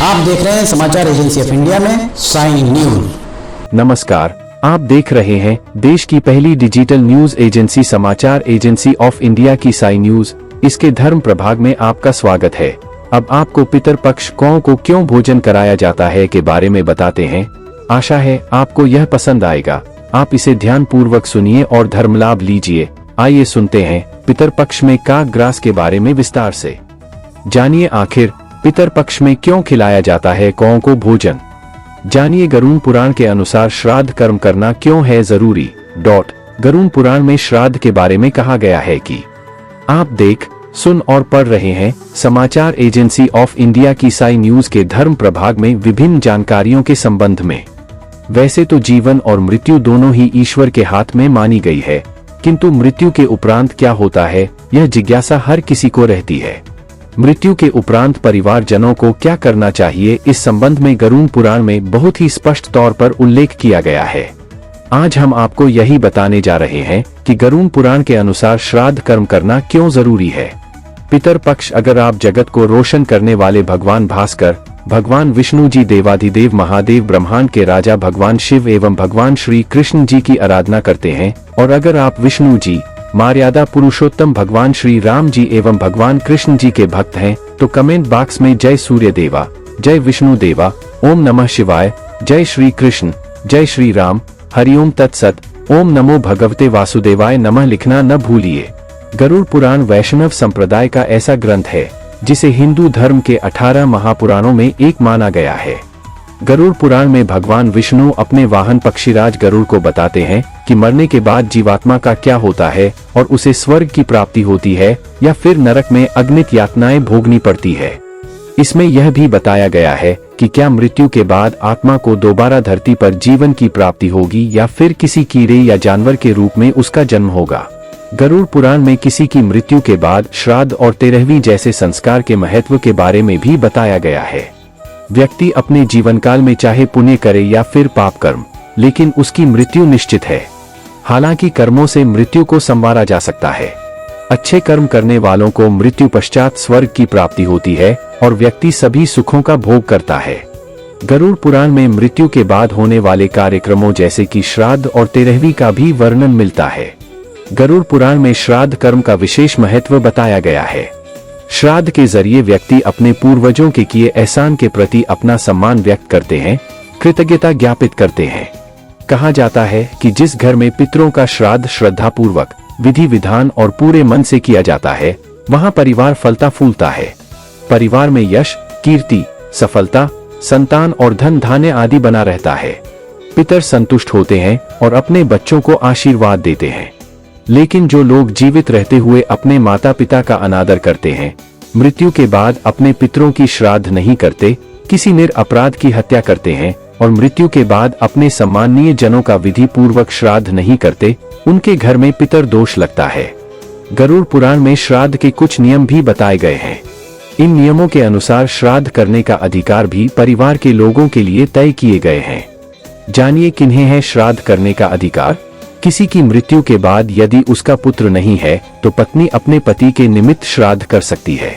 आप देख रहे हैं समाचार एजेंसी ऑफ इंडिया में साई न्यूज। नमस्कार, आप देख रहे हैं देश की पहली डिजिटल न्यूज एजेंसी समाचार एजेंसी ऑफ इंडिया की साई न्यूज। इसके धर्म प्रभाग में आपका स्वागत है। अब आपको पितरपक्ष कौं को क्यों भोजन कराया जाता है के बारे में बताते हैं। आशा है आपको यह पसंद आएगा। आप इसे ध्यान पूर्वक सुनिए और धर्म लाभ लीजिए। आइए सुनते हैं पितरपक्ष में काक ग्रास के बारे में विस्तार से। जानिए आखिर पितरपक्ष में क्यों खिलाया जाता है कौं को भोजन। जानिए गरुड़ पुराण के अनुसार श्राद्ध कर्म करना क्यों है जरूरी। गरुड़ पुराण में श्राद्ध के बारे में कहा गया है कि आप देख, सुन और पढ़ रहे हैं समाचार एजेंसी ऑफ इंडिया की साई न्यूज के धर्म प्रभाग में विभिन्न जानकारियों के संबंध में। वैसे तो जीवन और मृत्यु दोनों ही ईश्वर के हाथ में मानी गई है, किंतु मृत्यु के उपरांत क्या होता है यह जिज्ञासा हर किसी को रहती है। मृत्यु के उपरांत परिवारजनों को क्या करना चाहिए, इस संबंध में गरुड़ पुराण में बहुत ही स्पष्ट तौर पर उल्लेख किया गया है। आज हम आपको यही बताने जा रहे हैं कि गरुड़ पुराण के अनुसार श्राद्ध कर्म करना क्यों जरूरी है। पितरपक्ष अगर आप जगत को रोशन करने वाले भगवान भास्कर, भगवान विष्णु जी, देवाधिदेव महादेव, ब्रह्मांड के राजा भगवान शिव एवं भगवान श्री कृष्ण जी की आराधना करते हैं, और अगर आप विष्णु जी, मर्यादा पुरुषोत्तम भगवान श्री राम जी एवं भगवान कृष्ण जी के भक्त हैं, तो कमेंट बॉक्स में जय सूर्य देवा, जय विष्णु देवा, ओम नमः शिवाय, जय श्री कृष्ण, जय श्री राम, हरिओम तत्सत, ओम नमो भगवते वासुदेवाय नमः लिखना न भूलिए। गरुड़ पुराण वैष्णव संप्रदाय का ऐसा ग्रंथ है जिसे हिंदू धर्म के 18 महापुराणों में एक माना गया है। गरुड़ पुराण में भगवान विष्णु अपने वाहन पक्षीराज गरुड़ को बताते हैं कि मरने के बाद जीवात्मा का क्या होता है और उसे स्वर्ग की प्राप्ति होती है या फिर नरक में अग्नित यातनाएं भोगनी पड़ती है। इसमें यह भी बताया गया है कि क्या मृत्यु के बाद आत्मा को दोबारा धरती पर जीवन की प्राप्ति होगी या फिर किसी कीड़े या जानवर के रूप में उसका जन्म होगा। गरुड़ पुराण में किसी की मृत्यु के बाद श्राद्ध और 13वीं जैसे संस्कार के महत्व के बारे में भी बताया गया है। व्यक्ति अपने जीवन काल में चाहे पुण्य करे या फिर पाप कर्म, लेकिन उसकी मृत्यु निश्चित है। हालांकि कर्मों से मृत्यु को संवारा जा सकता है। अच्छे कर्म करने वालों को मृत्यु पश्चात स्वर्ग की प्राप्ति होती है और व्यक्ति सभी सुखों का भोग करता है। गरुड़ पुराण में मृत्यु के बाद होने वाले कार्यक्रमों जैसे कि श्राद्ध और 13वीं का भी वर्णन मिलता है। गरुड़ पुराण में श्राद्ध कर्म का विशेष महत्व बताया गया है। श्राद्ध के जरिए व्यक्ति अपने पूर्वजों के किए एहसान के प्रति अपना सम्मान व्यक्त करते हैं, कृतज्ञता ज्ञापित करते हैं। कहा जाता है कि जिस घर में पितरों का श्राद्ध श्रद्धा पूर्वक, विधि विधान और पूरे मन से किया जाता है, वहां परिवार फलता फूलता है। परिवार में यश, कीर्ति, सफलता, संतान और धन धान्य आदि बना रहता है। पितर संतुष्ट होते हैं और अपने बच्चों को आशीर्वाद देते हैं। लेकिन जो लोग जीवित रहते हुए अपने माता पिता का अनादर करते हैं, मृत्यु के बाद अपने पितरों की श्राद्ध नहीं करते, किसी निरपराध की हत्या करते हैं और मृत्यु के बाद अपने सम्माननीय जनों का विधि पूर्वक श्राद्ध नहीं करते, उनके घर में पितर दोष लगता है। गरुड़ पुराण में श्राद्ध के कुछ नियम भी बताए गए हैं। इन नियमों के अनुसार श्राद्ध करने का अधिकार भी परिवार के लोगों के लिए तय किए गए हैं। जानिए किन्हें है श्राद्ध करने का अधिकार। किसी की मृत्यु के बाद यदि उसका पुत्र नहीं है तो पत्नी अपने पति के निमित्त श्राद्ध कर सकती है।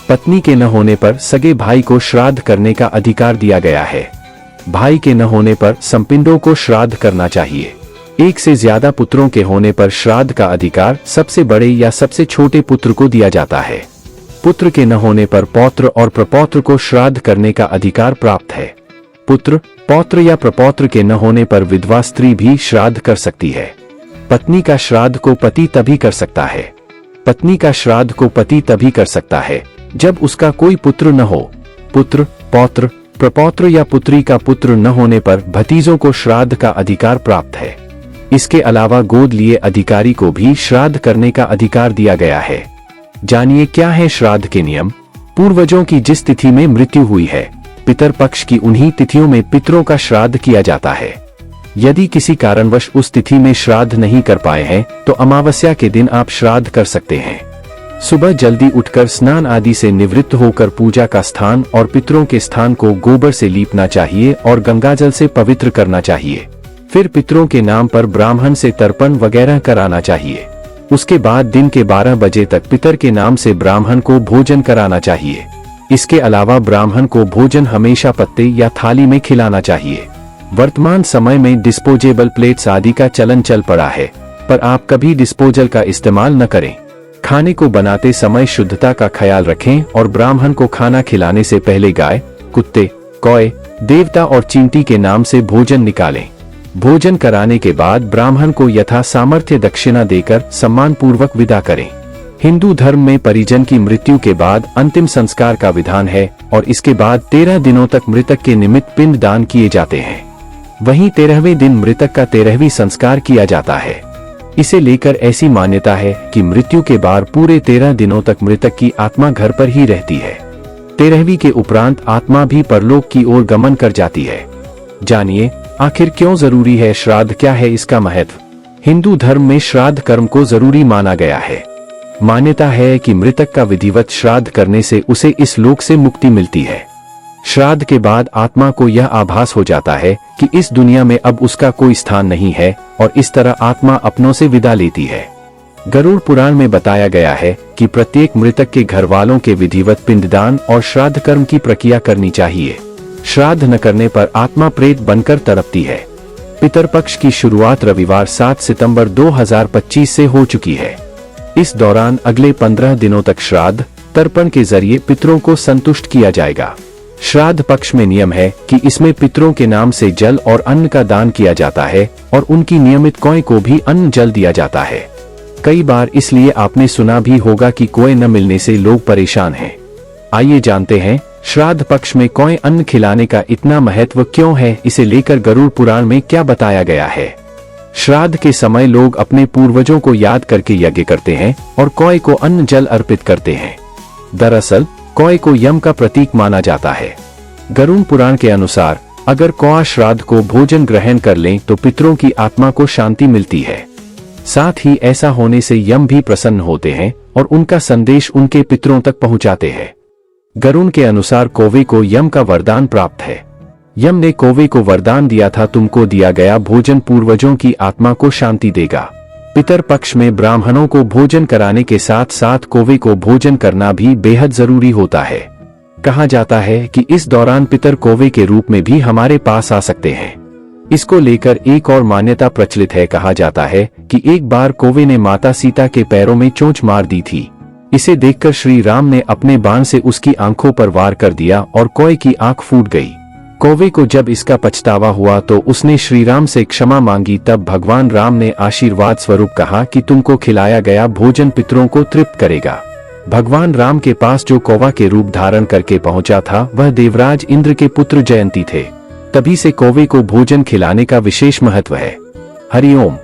पत्नी के न होने पर सगे भाई को श्राद्ध करने का अधिकार दिया गया है। भाई के न होने पर संपिंडों को श्राद्ध करना चाहिए। एक से ज्यादा पुत्रों के होने पर श्राद्ध का अधिकार सबसे बड़े या सबसे छोटे पुत्र को दिया जाता है। पुत्र के न होने पर पौत्र और प्रपौत्र को श्राद्ध करने का अधिकार प्राप्त है। पुत्र, पौत्र या प्रपौत्र के न होने पर विधवा स्त्री भी श्राद्ध कर सकती है। पत्नी का श्राद्ध को पति तभी कर सकता है। पत्नी का श्राद्ध को पति तभी कर सकता है जब उसका कोई पुत्र न हो। पुत्र, पौत्र, प्रपौत्र या पुत्री का पुत्र न होने पर भतीजों को श्राद्ध का अधिकार प्राप्त है। इसके अलावा गोद लिए अधिकारी को भी श्राद्ध करने का अधिकार दिया गया है। जानिए क्या है श्राद्ध के नियम। पूर्वजों की जिस तिथि में मृत्यु हुई है, पितरपक्ष की उन्हीं तिथियों में पितरों का श्राद्ध किया जाता है। यदि किसी कारणवश उस तिथि में श्राद्ध नहीं कर पाए हैं तो अमावस्या के दिन आप श्राद्ध कर सकते हैं। सुबह जल्दी उठकर स्नान आदि से निवृत्त होकर पूजा का स्थान और पितरों के स्थान को गोबर से लीपना चाहिए और गंगाजल से पवित्र करना चाहिए। फिर पितरों के नाम पर ब्राह्मण से तर्पण वगैरह कराना चाहिए। उसके बाद दिन के 12 बजे तक पितर के नाम से ब्राह्मण को भोजन कराना चाहिए। इसके अलावा ब्राह्मण को भोजन हमेशा पत्ते या थाली में खिलाना चाहिए। वर्तमान समय में डिस्पोजेबल प्लेट्स आदि का चलन चल पड़ा है, पर आप कभी डिस्पोजल का इस्तेमाल न करें। खाने को बनाते समय शुद्धता का ख्याल रखें और ब्राह्मण को खाना खिलाने से पहले गाय, कुत्ते, कौए, देवता और चींटी के नाम से भोजन निकालें। भोजन कराने के बाद ब्राह्मण को यथा सामर्थ्य दक्षिणा देकर सम्मान पूर्वक विदा करें। हिंदू धर्म में परिजन की मृत्यु के बाद अंतिम संस्कार का विधान है और इसके बाद 13 दिनों तक मृतक के निमित्त पिंड दान किए जाते हैं। वहीं 13वें दिन मृतक का 13वीं संस्कार किया जाता है। इसे लेकर ऐसी मान्यता है कि मृत्यु के बाद पूरे 13 दिनों तक मृतक की आत्मा घर पर ही रहती है। 13वीं के उपरांत आत्मा भी परलोक की ओर गमन कर जाती है। जानिए आखिर क्यों जरूरी है श्राद्ध, क्या है इसका महत्व। हिंदू धर्म में श्राद्ध कर्म को जरूरी माना गया है। मान्यता है कि मृतक का विधिवत श्राद्ध करने से उसे इस लोक से मुक्ति मिलती है। श्राद्ध के बाद आत्मा को यह आभास हो जाता है कि इस दुनिया में अब उसका कोई स्थान नहीं है और इस तरह आत्मा अपनों से विदा लेती है। गरुड़ पुराण में बताया गया है कि प्रत्येक मृतक के घर वालों के विधिवत पिंडदान और श्राद्ध कर्म की प्रक्रिया करनी चाहिए। श्राद्ध न करने पर आत्मा प्रेत बनकर तड़पती है। पितरपक्ष की शुरुआत रविवार 7 सितंबर 2025 से हो चुकी है। इस दौरान अगले 15 दिनों तक श्राद्ध तर्पण के जरिए पितरों को संतुष्ट किया जाएगा। श्राद्ध पक्ष में नियम है कि इसमें पितरों के नाम से जल और अन्न का दान किया जाता है और उनकी नियमित कौए को भी अन्न जल दिया जाता है। कई बार इसलिए आपने सुना भी होगा कि कौए न मिलने से लोग परेशान हैं। आइए जानते हैं श्राद्ध पक्ष में कौए अन्न खिलाने का इतना महत्व क्यों है। इसे लेकर गरुड़ पुराण में क्या बताया गया है। श्राद्ध के समय लोग अपने पूर्वजों को याद करके यज्ञ करते हैं और कौए को अन्न जल अर्पित करते हैं। दरअसल कौए को यम का प्रतीक माना जाता है। गरुड़ पुराण के अनुसार अगर कौआ श्राद्ध को भोजन ग्रहण कर लें तो पितरों की आत्मा को शांति मिलती है। साथ ही ऐसा होने से यम भी प्रसन्न होते हैं और उनका संदेश उनके पितरों तक पहुंचाते हैं। गरुड़ के अनुसार कौवे को यम का वरदान प्राप्त है। यम ने कौवे को वरदान दिया था, तुमको दिया गया भोजन पूर्वजों की आत्मा को शांति देगा। पितर पक्ष में ब्राह्मणों को भोजन कराने के साथ साथ कौवे को भोजन करना भी बेहद जरूरी होता है। कहा जाता है कि इस दौरान पितर कौवे के रूप में भी हमारे पास आ सकते हैं। इसको लेकर एक और मान्यता प्रचलित है। कहा जाता है कि एक बार कौवे ने माता सीता के पैरों में चोंच मार दी थी। इसे देखकर श्री राम ने अपने बाण से उसकी आंखों पर वार कर दिया और कौवे की आंख फूट गई। कौवे को जब इसका पछतावा हुआ तो उसने श्री राम से क्षमा मांगी। तब भगवान राम ने आशीर्वाद स्वरूप कहा कि तुमको खिलाया गया भोजन पितरों को तृप्त करेगा। भगवान राम के पास जो कौवा के रूप धारण करके पहुंचा था वह देवराज इंद्र के पुत्र जयंती थे। तभी से कौवे को भोजन खिलाने का विशेष महत्व है। हरिओम।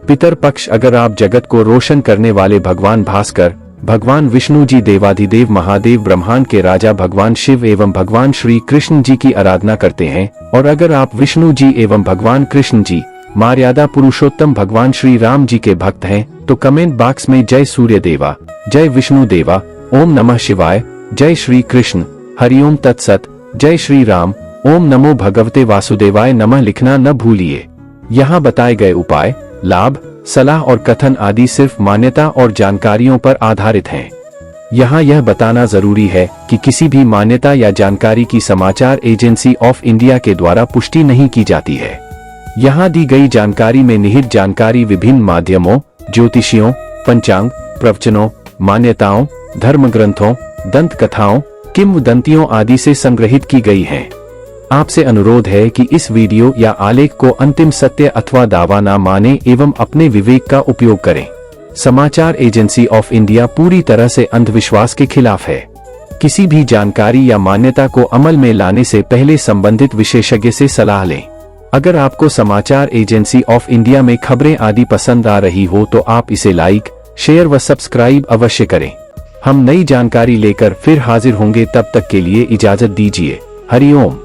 पितर पक्ष अगर आप जगत को रोशन करने वाले भगवान भास्कर, भगवान विष्णु जी, देवाधिदेव महादेव, ब्रह्मांड के राजा भगवान शिव एवं भगवान श्री कृष्ण जी की आराधना करते हैं और अगर आप विष्णु जी एवं भगवान कृष्ण जी, मर्यादा पुरुषोत्तम भगवान श्री राम जी के भक्त हैं तो कमेंट बॉक्स में जय सूर्य देवा, जय विष्णु देवा, ओम नमः शिवाय, जय श्री कृष्ण, हरिओम तत्सत, जय श्री राम, ओम नमो भगवते वासुदेवाय नमः लिखना न भूलिए। यहाँ बताए गए उपाय, लाभ, सलाह और कथन आदि सिर्फ मान्यता और जानकारियों पर आधारित हैं। यहाँ यह बताना जरूरी है कि किसी भी मान्यता या जानकारी की समाचार एजेंसी ऑफ इंडिया के द्वारा पुष्टि नहीं की जाती है। यहाँ दी गई जानकारी में निहित जानकारी विभिन्न माध्यमों, ज्योतिषियों, पंचांग, प्रवचनों, मान्यताओं, धर्म ग्रंथों, दंत कथाओं, किंवदंतियों आदि से संग्रहित की गई हैं। आपसे अनुरोध है कि इस वीडियो या आलेख को अंतिम सत्य अथवा दावा न माने एवं अपने विवेक का उपयोग करें। समाचार एजेंसी ऑफ इंडिया पूरी तरह से अंधविश्वास के खिलाफ है। किसी भी जानकारी या मान्यता को अमल में लाने से पहले संबंधित विशेषज्ञ से सलाह लें। अगर आपको समाचार एजेंसी ऑफ इंडिया में खबरें आदि पसंद आ रही हो तो आप इसे लाइक, शेयर व सब्सक्राइब अवश्य करें। हम नई जानकारी लेकर फिर हाजिर होंगे, तब तक के लिए इजाजत दीजिए। हरिओम।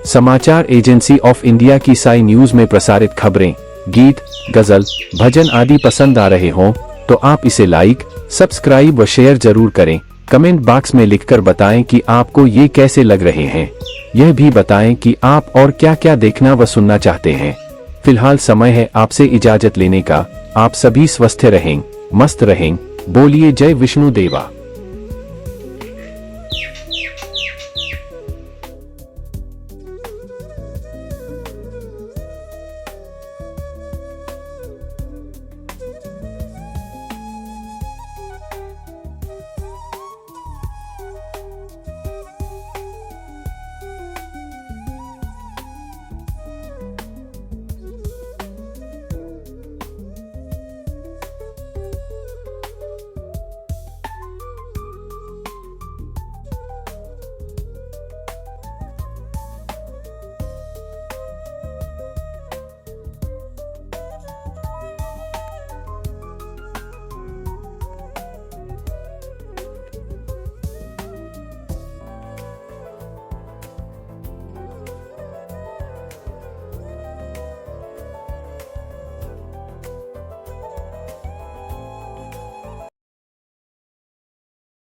समाचार एजेंसी ऑफ इंडिया की साई न्यूज में प्रसारित खबरें, गीत, गजल, भजन आदि पसंद आ रहे हों तो आप इसे लाइक, सब्सक्राइब व शेयर जरूर करें। कमेंट बॉक्स में लिखकर बताएं कि आपको ये कैसे लग रहे हैं। यह भी बताएं कि आप और क्या क्या देखना व सुनना चाहते हैं। फिलहाल समय है आपसे इजाजत लेने का। आप सभी स्वस्थ रहें, मस्त रहें। बोलिए जय विष्णु देवा।